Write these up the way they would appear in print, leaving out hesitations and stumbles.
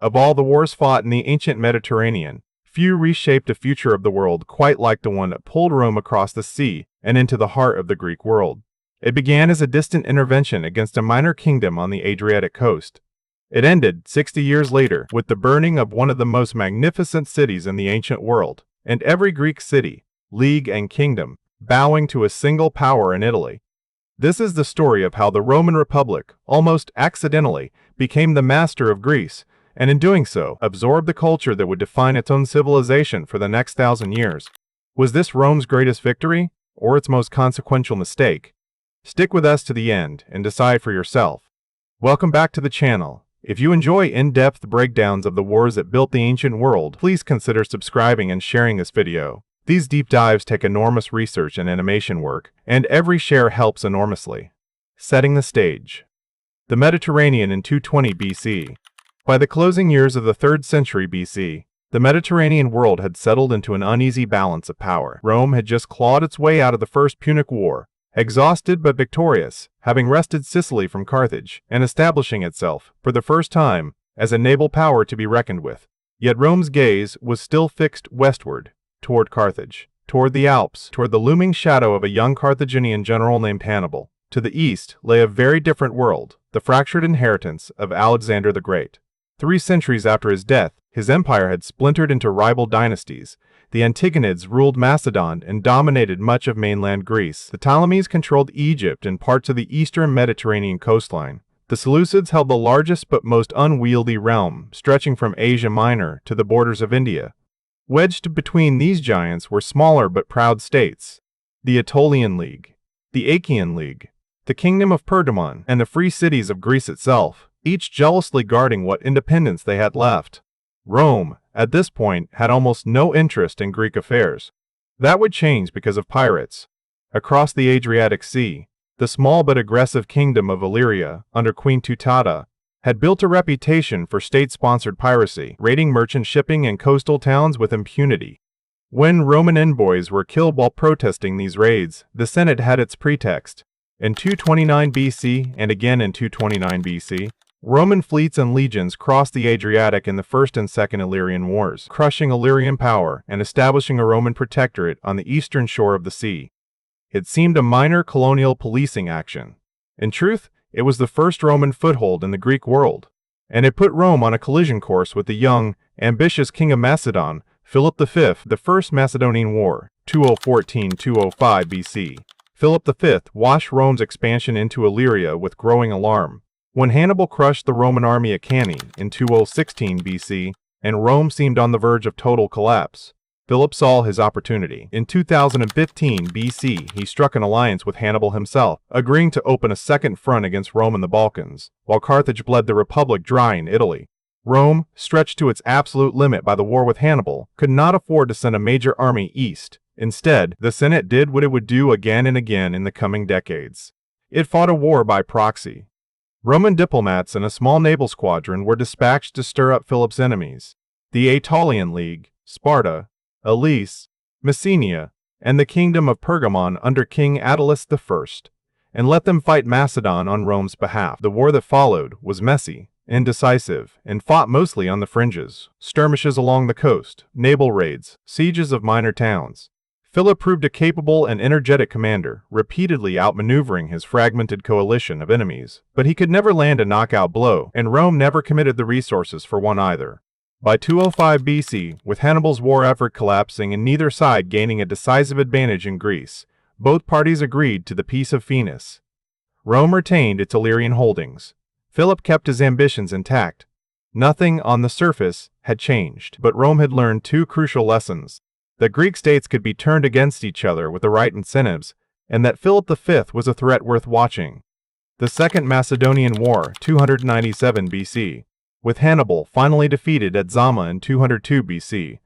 Of all the wars fought in the ancient Mediterranean, few reshaped a future of the world quite like the one that pulled Rome across the sea and into the heart of the Greek world. It began as a distant intervention against a minor kingdom on the Adriatic coast. It ended 60 years later with the burning of one of the most magnificent cities in the ancient world, and every Greek city, league, and kingdom bowing to a single power in Italy. This is the story of how the Roman Republic, almost accidentally, became the master of Greece, and in doing so, absorbed the culture that would define its own civilization for the next 1,000 years. Was this Rome's greatest victory, or its most consequential mistake? Stick with us to the end and decide for yourself. Welcome back to the channel. If you enjoy in-depth breakdowns of the wars that built the ancient world, please consider subscribing and sharing this video. These deep dives take enormous research and animation work, and every share helps enormously. Setting the stage. The Mediterranean in 220 BC. By the closing years of the 3rd century BC, the Mediterranean world had settled into an uneasy balance of power. Rome had just clawed its way out of the First Punic War, exhausted but victorious, having wrested Sicily from Carthage, and establishing itself, for the first time, as a naval power to be reckoned with. Yet Rome's gaze was still fixed westward, toward Carthage, toward the Alps, toward the looming shadow of a young Carthaginian general named Hannibal. To the east lay a very different world, the fractured inheritance of Alexander the Great. 3 centuries after his death, his empire had splintered into rival dynasties. The Antigonids ruled Macedon and dominated much of mainland Greece. The Ptolemies controlled Egypt and parts of the eastern Mediterranean coastline. The Seleucids held the largest but most unwieldy realm, stretching from Asia Minor to the borders of India. Wedged between these giants were smaller but proud states: the Aetolian League, the Achaean League, the Kingdom of Pergamon, and the free cities of Greece itself, each jealously guarding what independence they had left. Rome, at this point, had almost no interest in Greek affairs. That would change because of pirates. Across the Adriatic Sea, the small but aggressive kingdom of Illyria, under Queen Teuta, had built a reputation for state-sponsored piracy, raiding merchant shipping and coastal towns with impunity. When Roman envoys were killed while protesting these raids, the Senate had its pretext. In 229 BC and again in 229 BC, Roman fleets and legions crossed the Adriatic in the First and Second Illyrian Wars, crushing Illyrian power and establishing a Roman protectorate on the eastern shore of the sea. It seemed a minor colonial policing action. In truth, it was the first Roman foothold in the Greek world, and it put Rome on a collision course with the young, ambitious king of Macedon, Philip V. The First Macedonian War, 2014-205 BC. Philip V watched Rome's expansion into Illyria with growing alarm. When Hannibal crushed the Roman army at Cannae in 2016 BC, and Rome seemed on the verge of total collapse, Philip saw his opportunity. In 2015 BC, he struck an alliance with Hannibal himself, agreeing to open a second front against Rome in the Balkans, while Carthage bled the Republic dry in Italy. Rome, stretched to its absolute limit by the war with Hannibal, could not afford to send a major army east. Instead, the Senate did what it would do again and again in the coming decades. It fought a war by proxy. Roman diplomats and a small naval squadron were dispatched to stir up Philip's enemies, the Aetolian League, Sparta, Elis, Messenia, and the Kingdom of Pergamon under King Attalus I, and let them fight Macedon on Rome's behalf. The war that followed was messy, indecisive, and fought mostly on the fringes: skirmishes along the coast, naval raids, sieges of minor towns. Philip proved a capable and energetic commander, repeatedly outmaneuvering his fragmented coalition of enemies, but he could never land a knockout blow, and Rome never committed the resources for one either. By 205 BC, with Hannibal's war effort collapsing and neither side gaining a decisive advantage in Greece, both parties agreed to the Peace of Phoenix. Rome retained its Illyrian holdings. Philip kept his ambitions intact. Nothing on the surface had changed, but Rome had learned 2 crucial lessons: that Greek states could be turned against each other with the right incentives, and that Philip V was a threat worth watching. The Second Macedonian War, 297 BC. With Hannibal finally defeated at Zama in 202 BC.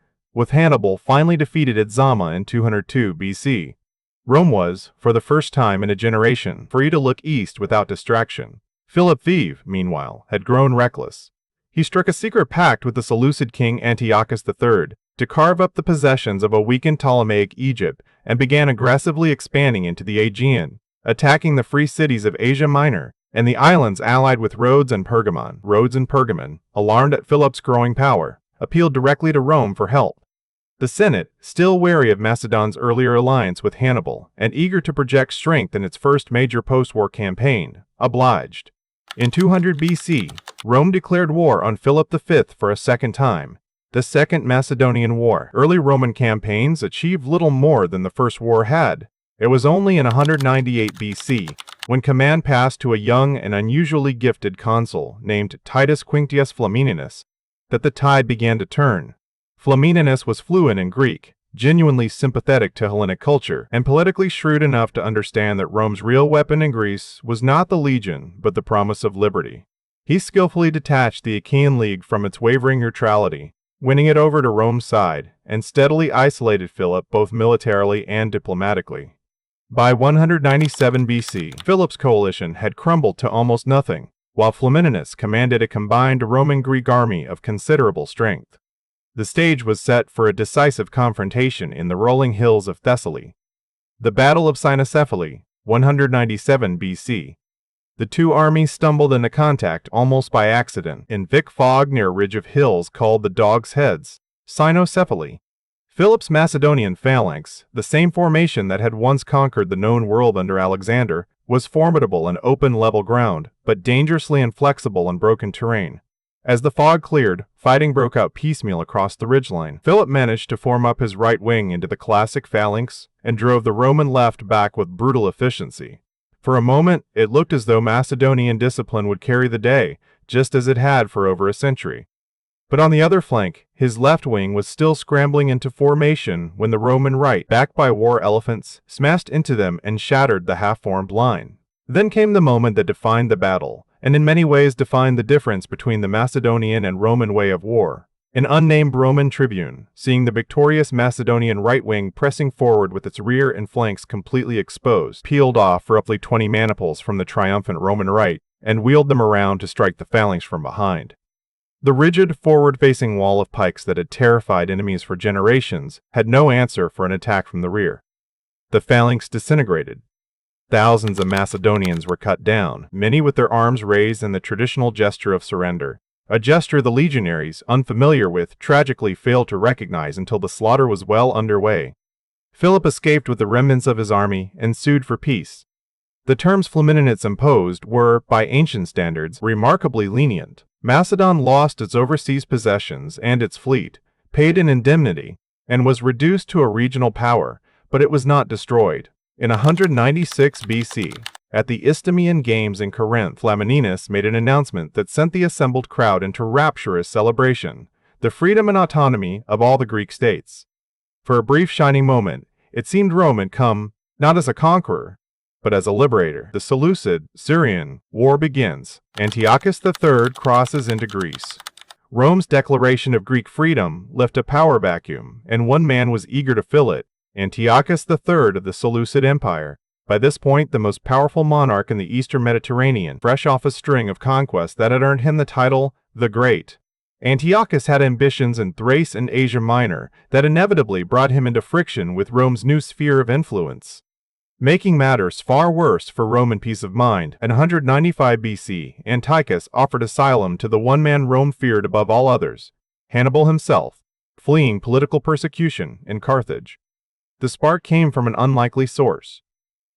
Rome was, for the first time in a generation, free to look east without distraction. Philip V, meanwhile, had grown reckless. He struck a secret pact with the Seleucid king Antiochus III to carve up the possessions of a weakened Ptolemaic Egypt and began aggressively expanding into the Aegean, attacking the free cities of Asia Minor and the islands allied with Rhodes and Pergamon. Rhodes and Pergamon, alarmed at Philip's growing power, appealed directly to Rome for help. The Senate, still wary of Macedon's earlier alliance with Hannibal and eager to project strength in its first major post-war campaign, obliged. In 200 BC, Rome declared war on Philip V for a second time, the Second Macedonian War. Early Roman campaigns achieved little more than the First War had. It was only in 198 BC, when command passed to a young and unusually gifted consul named Titus Quinctius Flamininus, that the tide began to turn. Flamininus was fluent in Greek, genuinely sympathetic to Hellenic culture, and politically shrewd enough to understand that Rome's real weapon in Greece was not the legion, but the promise of liberty. He skillfully detached the Achaean League from its wavering neutrality, winning it over to Rome's side, and steadily isolated Philip both militarily and diplomatically. By 197 BC, Philip's coalition had crumbled to almost nothing, while Flamininus commanded a combined Roman-Greek army of considerable strength. The stage was set for a decisive confrontation in the rolling hills of Thessaly. The Battle of Cynoscephalae, 197 BC. The two armies stumbled into contact almost by accident in thick fog near a ridge of hills called the Dog's Heads, Cynoscephalae. Philip's Macedonian phalanx, the same formation that had once conquered the known world under Alexander, was formidable in open level ground, but dangerously inflexible in broken terrain. As the fog cleared, fighting broke out piecemeal across the ridgeline. Philip managed to form up his right wing into the classic phalanx and drove the Roman left back with brutal efficiency. For a moment, it looked as though Macedonian discipline would carry the day, just as it had for over a century. But on the other flank, his left wing was still scrambling into formation when the Roman right, backed by war elephants, smashed into them and shattered the half-formed line. Then came the moment that defined the battle, and in many ways defined the difference between the Macedonian and Roman way of war. An unnamed Roman tribune, seeing the victorious Macedonian right wing pressing forward with its rear and flanks completely exposed, peeled off roughly 20 maniples from the triumphant Roman right and wheeled them around to strike the phalanx from behind. The rigid, forward-facing wall of pikes that had terrified enemies for generations had no answer for an attack from the rear. The phalanx disintegrated. Thousands of Macedonians were cut down, many with their arms raised in the traditional gesture of surrender, a gesture the legionaries, unfamiliar with, tragically failed to recognize until the slaughter was well underway. Philip escaped with the remnants of his army and sued for peace. The terms Flamininus imposed were, by ancient standards, remarkably lenient. Macedon lost its overseas possessions and its fleet, paid an indemnity, and was reduced to a regional power, but it was not destroyed. In 196 BC, at the Isthmian Games in Corinth, Flamininus made an announcement that sent the assembled crowd into rapturous celebration, the freedom and autonomy of all the Greek states. For a brief shining moment, it seemed Rome had come, not as a conqueror, but as a liberator. The Seleucid, Syrian, war begins. Antiochus III crosses into Greece. Rome's declaration of Greek freedom left a power vacuum, and one man was eager to fill it. Antiochus III of the Seleucid Empire, by this point the most powerful monarch in the Eastern Mediterranean, fresh off a string of conquests that had earned him the title, the Great. Antiochus had ambitions in Thrace and Asia Minor that inevitably brought him into friction with Rome's new sphere of influence. Making matters far worse for Roman peace of mind, in 195 BC, Antiochus offered asylum to the one man Rome feared above all others, Hannibal himself, fleeing political persecution in Carthage. The spark came from an unlikely source.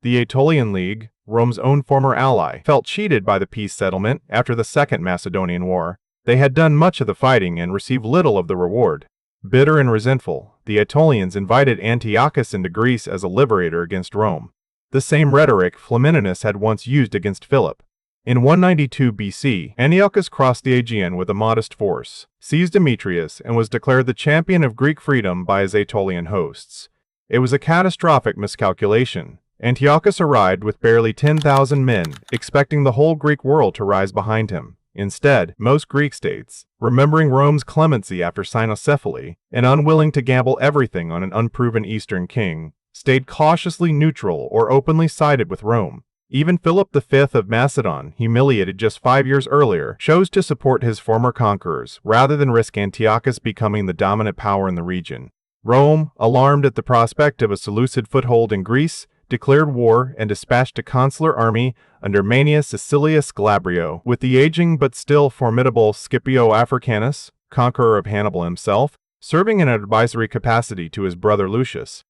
The Aetolian League, Rome's own former ally, felt cheated by the peace settlement after the Second Macedonian War. They had done much of the fighting and received little of the reward. Bitter and resentful, the Aetolians invited Antiochus into Greece as a liberator against Rome. The same rhetoric Flamininus had once used against Philip. In 192 BC, Antiochus crossed the Aegean with a modest force, seized Demetrius, and was declared the champion of Greek freedom by his Aetolian hosts. It was a catastrophic miscalculation. Antiochus arrived with barely 10,000 men, expecting the whole Greek world to rise behind him. Instead, most Greek states, remembering Rome's clemency after Cynoscephalae, and unwilling to gamble everything on an unproven Eastern king, stayed cautiously neutral or openly sided with Rome. Even Philip V of Macedon, humiliated just 5 years earlier, chose to support his former conquerors rather than risk Antiochus becoming the dominant power in the region. Rome, alarmed at the prospect of a Seleucid foothold in Greece, declared war and dispatched a consular army under Manius Acilius Glabrio, with the aging but still formidable Scipio Africanus, conqueror of Hannibal himself, serving in an advisory capacity to his brother Lucius.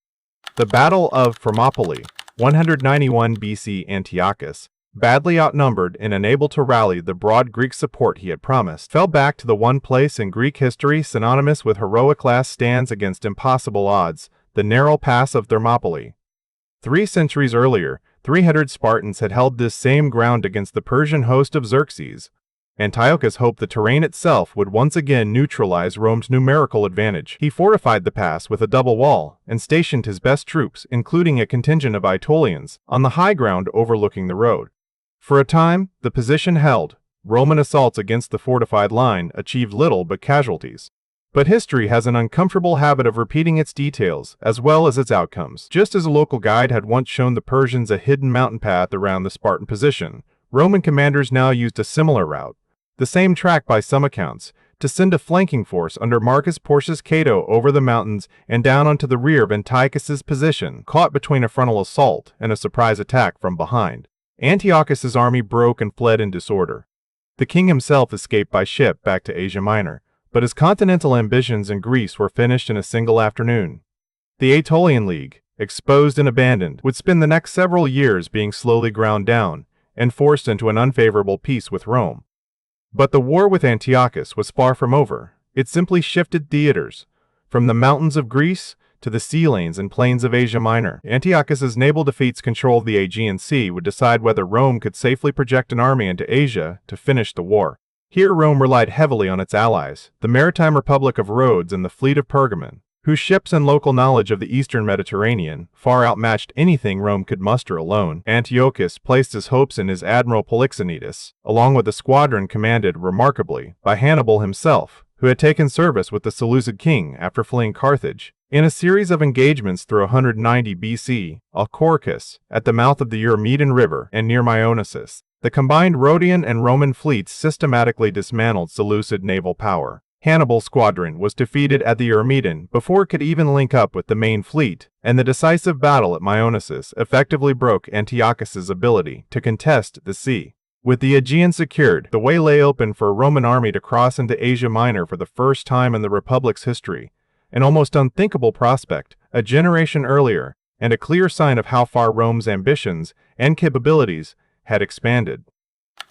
The Battle of Thermopylae, 191 BC. Antiochus, badly outnumbered and unable to rally the broad Greek support he had promised, fell back to the one place in Greek history synonymous with heroic last stands against impossible odds, the narrow pass of Thermopylae. 3 centuries earlier, 300 Spartans had held this same ground against the Persian host of Xerxes. Antiochus hoped the terrain itself would once again neutralize Rome's numerical advantage. He fortified the pass with a double wall and stationed his best troops, including a contingent of Aetolians, on the high ground overlooking the road. For a time, the position held. Roman assaults against the fortified line achieved little but casualties. But history has an uncomfortable habit of repeating its details as well as its outcomes. Just as a local guide had once shown the Persians a hidden mountain path around the Spartan position, Roman commanders now used a similar route, the same track by some accounts, to send a flanking force under Marcus Porcius Cato over the mountains and down onto the rear of Antiochus's position, caught between a frontal assault and a surprise attack from behind. Antiochus's army broke and fled in disorder. The king himself escaped by ship back to Asia Minor, but his continental ambitions in Greece were finished in a single afternoon. The Aetolian League, exposed and abandoned, would spend the next several years being slowly ground down and forced into an unfavorable peace with Rome. But the war with Antiochus was far from over. It simply shifted theaters. From the mountains of Greece to the sea lanes and plains of Asia Minor, Antiochus's naval defeats control of the Aegean Sea would decide whether Rome could safely project an army into Asia to finish the war. Here Rome relied heavily on its allies, the maritime republic of Rhodes and the fleet of Pergamon, whose ships and local knowledge of the eastern Mediterranean far outmatched anything Rome could muster alone. Antiochus placed his hopes in his admiral Polixenides, along with a squadron commanded, remarkably, by Hannibal himself, who had taken service with the Seleucid king after fleeing Carthage. In a series of engagements through 190 BC, Alcorcus, at the mouth of the Eurymedon River and near Myonesus, the combined Rhodian and Roman fleets systematically dismantled Seleucid naval power. Hannibal's squadron was defeated at the Eurymedon before it could even link up with the main fleet, and the decisive battle at Myonesus effectively broke Antiochus's ability to contest the sea. With the Aegean secured, the way lay open for a Roman army to cross into Asia Minor for the first time in the Republic's history, an almost unthinkable prospect a generation earlier, and a clear sign of how far Rome's ambitions and capabilities had expanded.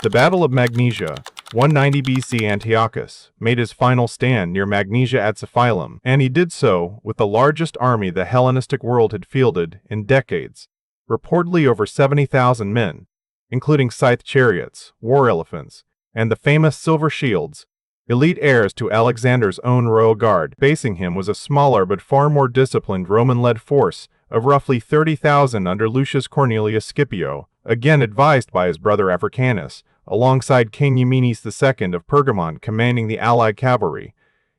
The Battle of Magnesia, 190 BC. Antiochus made his final stand near Magnesia at Cephalum, and he did so with the largest army the Hellenistic world had fielded in decades, reportedly over 70,000 men, including scythe chariots, war elephants, and the famous silver shields, elite heirs to Alexander's own royal guard. Facing him was a smaller but far more disciplined Roman-led force of roughly 30,000 under Lucius Cornelius Scipio, again advised by his brother Africanus, alongside King Eumenes II of Pergamon commanding the allied cavalry.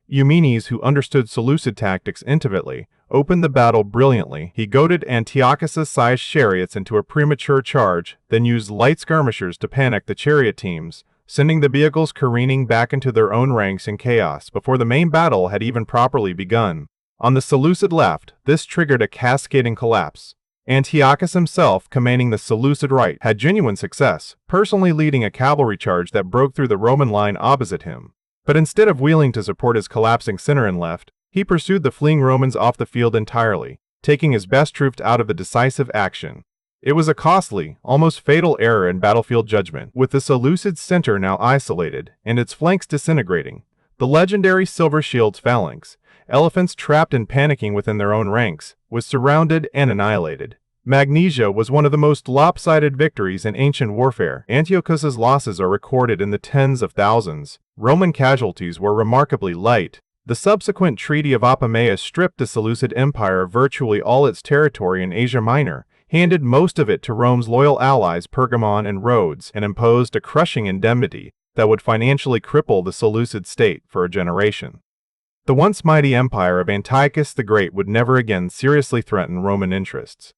Eumenes, who understood Seleucid tactics intimately, opened the battle brilliantly. He goaded Antiochus's sized chariots into a premature charge, then used light skirmishers to panic the chariot teams, sending the vehicles careening back into their own ranks in chaos before the main battle had even properly begun. On the Seleucid left, this triggered a cascading collapse. Antiochus himself, commanding the Seleucid right, had genuine success, personally leading a cavalry charge that broke through the Roman line opposite him. But instead of wheeling to support his collapsing center and left, he pursued the fleeing Romans off the field entirely, taking his best troops out of the decisive action. It was a costly, almost fatal error in battlefield judgment, with the Seleucid center now isolated and its flanks disintegrating. The legendary Silver Shield's phalanx, elephants trapped and panicking within their own ranks, was surrounded and annihilated. Magnesia was one of the most lopsided victories in ancient warfare. Antiochus's losses are recorded in the tens of thousands. Roman casualties were remarkably light. The subsequent Treaty of Apamea stripped the Seleucid Empire of virtually all its territory in Asia Minor, handed most of it to Rome's loyal allies Pergamon and Rhodes, and imposed a crushing indemnity that would financially cripple the Seleucid state for a generation. The once mighty empire of Antiochus the Great would never again seriously threaten Roman interests.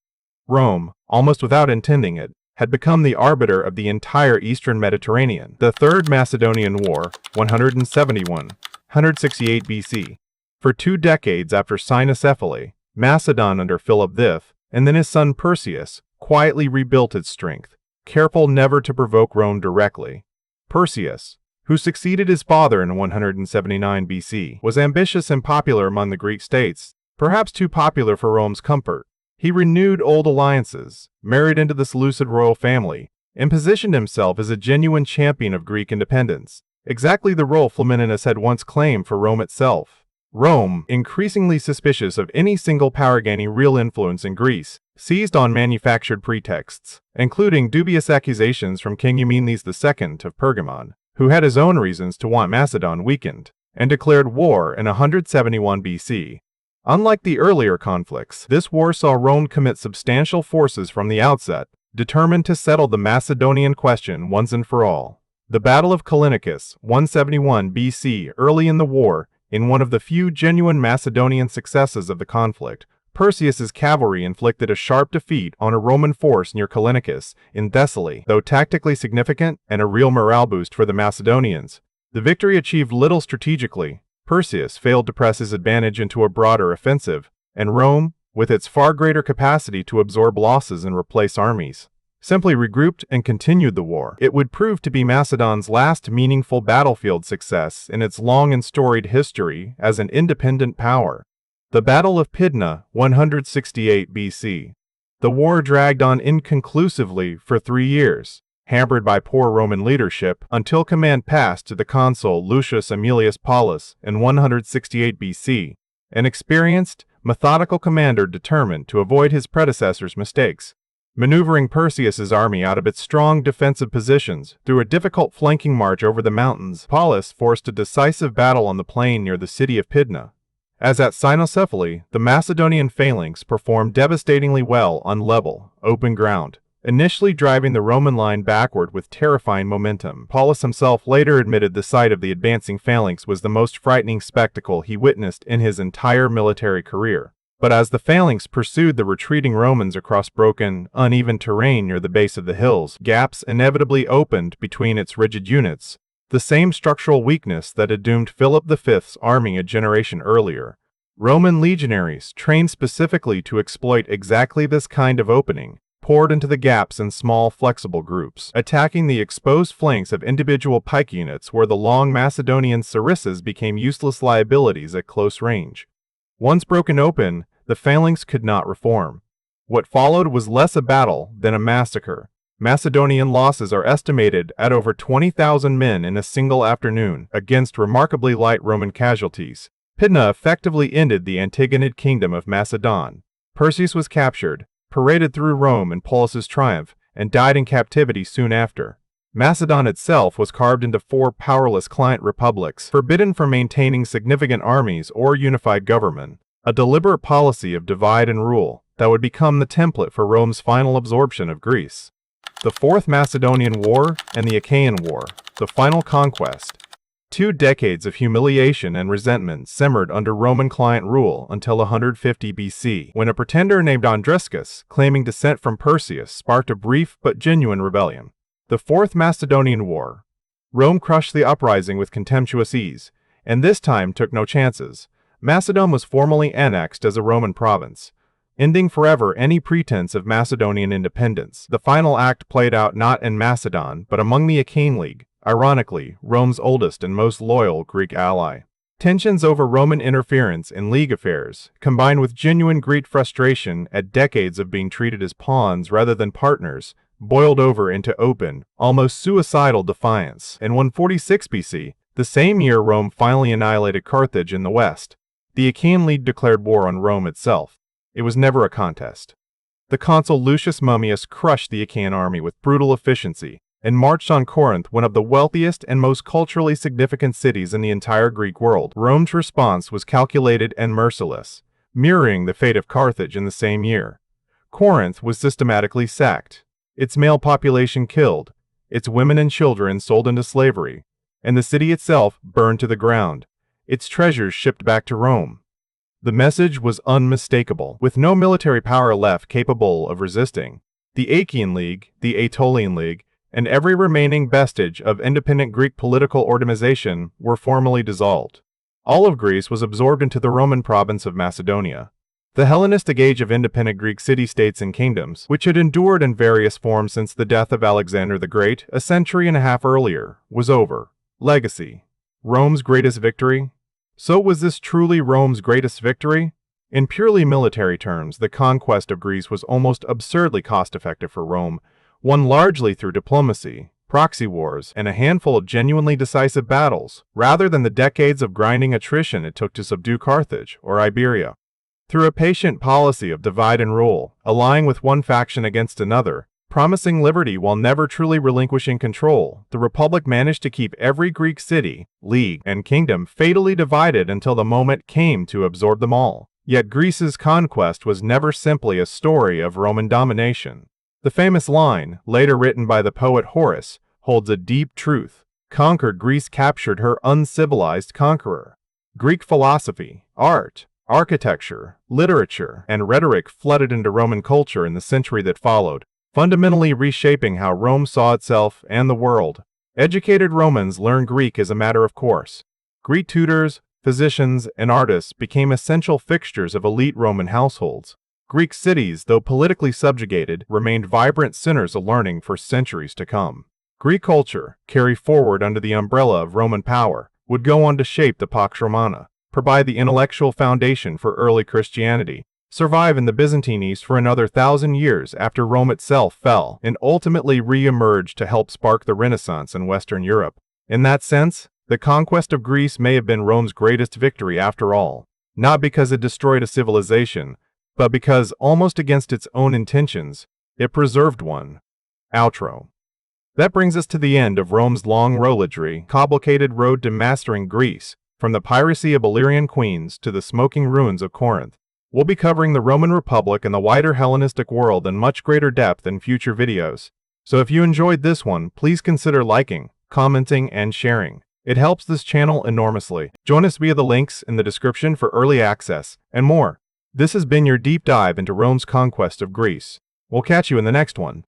Rome, almost without intending it, had become the arbiter of the entire eastern Mediterranean. The Third Macedonian War, 168 BC. For 2 decades after Cynoscephalae, Macedon under Philip V and then his son Perseus quietly rebuilt its strength, careful never to provoke Rome directly. Perseus, who succeeded his father in 179 BC, was ambitious and popular among the Greek states, perhaps too popular for Rome's comfort. He renewed old alliances, married into the Seleucid royal family, and positioned himself as a genuine champion of Greek independence, exactly the role Flamininus had once claimed for Rome itself. Rome, increasingly suspicious of any single power gaining real influence in Greece, seized on manufactured pretexts, including dubious accusations from King Eumenes II of Pergamon, who had his own reasons to want Macedon weakened, and declared war in 171 BC. Unlike the earlier conflicts, this war saw Rome commit substantial forces from the outset, determined to settle the Macedonian question once and for all. The Battle of Callinicus, 171 BC, early in the war, in one of the few genuine Macedonian successes of the conflict, Perseus's cavalry inflicted a sharp defeat on a Roman force near Callinicus in Thessaly. Though tactically significant and a real morale boost for the Macedonians, the victory achieved little strategically. Perseus failed to press his advantage into a broader offensive, and Rome, with its far greater capacity to absorb losses and replace armies, simply regrouped and continued the war. It would prove to be Macedon's last meaningful battlefield success in its long and storied history as an independent power. The Battle of Pydna, 168 BC. The war dragged on inconclusively for 3 years, hampered by poor Roman leadership, until command passed to the consul Lucius Aemilius Paullus in 168 BC, an experienced, methodical commander determined to avoid his predecessor's mistakes. Maneuvering Perseus's army out of its strong defensive positions through a difficult flanking march over the mountains, Paullus forced a decisive battle on the plain near the city of Pydna. As at Cynoscephalae, the Macedonian phalanx performed devastatingly well on level, open ground, initially driving the Roman line backward with terrifying momentum. Paullus himself later admitted the sight of the advancing phalanx was the most frightening spectacle he witnessed in his entire military career. But as the phalanx pursued the retreating Romans across broken, uneven terrain near the base of the hills, gaps inevitably opened between its rigid units, the same structural weakness that had doomed Philip V's army a generation earlier. Roman legionaries, trained specifically to exploit exactly this kind of opening, poured into the gaps in small, flexible groups, attacking the exposed flanks of individual pike units where the long Macedonian sarissas became useless liabilities at close range. Once broken open, the phalanx could not reform. What followed was less a battle than a massacre. Macedonian losses are estimated at over 20,000 men in a single afternoon, against remarkably light Roman casualties. Pydna effectively ended the Antigonid kingdom of Macedon. Perseus was captured, paraded through Rome in Paulus's triumph, and died in captivity soon after. Macedon itself was carved into 4 powerless client republics, forbidden from maintaining significant armies or unified government, a deliberate policy of divide and rule that would become the template for Rome's final absorption of Greece. The Fourth Macedonian War and the Achaean War, the final conquest. 2 decades of humiliation and resentment simmered under Roman client rule until 150 BC, when a pretender named Andriscus, claiming descent from Perseus, sparked a brief but genuine rebellion. The Fourth Macedonian War. Rome crushed the uprising with contemptuous ease, and this time took no chances. Macedon was formally annexed as a Roman province, ending forever any pretense of Macedonian independence. The final act played out not in Macedon, but among the Achaean League, ironically, Rome's oldest and most loyal Greek ally. Tensions over Roman interference in league affairs, combined with genuine Greek frustration at decades of being treated as pawns rather than partners, boiled over into open, almost suicidal defiance. In 146 BC, the same year Rome finally annihilated Carthage in the west, the Achaean League declared war on Rome itself. It was never a contest. The consul Lucius Mummius crushed the Achaean army with brutal efficiency and marched on Corinth, one of the wealthiest and most culturally significant cities in the entire Greek world. Rome's response was calculated and merciless, mirroring the fate of Carthage in the same year. Corinth was systematically sacked, its male population killed, its women and children sold into slavery, and the city itself burned to the ground, its treasures shipped back to Rome. The message was unmistakable. With no military power left capable of resisting, the Achaean League, the Aetolian League, and every remaining vestige of independent Greek political organization were formally dissolved. All of Greece was absorbed into the Roman province of Macedonia. The Hellenistic age of independent Greek city-states and kingdoms, which had endured in various forms since the death of Alexander the Great a century and a half earlier, was over. Legacy. Rome's greatest victory? So was this truly Rome's greatest victory? In purely military terms, the conquest of Greece was almost absurdly cost-effective for Rome, won largely through diplomacy, proxy wars, and a handful of genuinely decisive battles, rather than the decades of grinding attrition it took to subdue Carthage or Iberia. Through a patient policy of divide and rule, allying with one faction against another, promising liberty while never truly relinquishing control, the Republic managed to keep every Greek city, league, and kingdom fatally divided until the moment came to absorb them all. Yet Greece's conquest was never simply a story of Roman domination. The famous line, later written by the poet Horace, holds a deep truth. Conquered Greece captured her uncivilized conqueror. Greek philosophy, art, architecture, literature, and rhetoric flooded into Roman culture in the century that followed, fundamentally reshaping how Rome saw itself and the world. Educated Romans learned Greek as a matter of course. Greek tutors, physicians, and artists became essential fixtures of elite Roman households. Greek cities, though politically subjugated, remained vibrant centers of learning for centuries to come. Greek culture, carried forward under the umbrella of Roman power, would go on to shape the Pax Romana, provide the intellectual foundation for early Christianity, survive in the Byzantine East for another 1,000 years after Rome itself fell, and ultimately re-emerge to help spark the Renaissance in Western Europe. In that sense, the conquest of Greece may have been Rome's greatest victory after all, not because it destroyed a civilization, but because, almost against its own intentions, it preserved one. Outro. That brings us to the end of Rome's long rolladry, complicated road to mastering Greece, from the piracy of Illyrian queens to the smoking ruins of Corinth. We'll be covering the Roman Republic and the wider Hellenistic world in much greater depth in future videos. So if you enjoyed this one, please consider liking, commenting, and sharing. It helps this channel enormously. Join us via the links in the description for early access and more. This has been your deep dive into Rome's conquest of Greece. We'll catch you in the next one.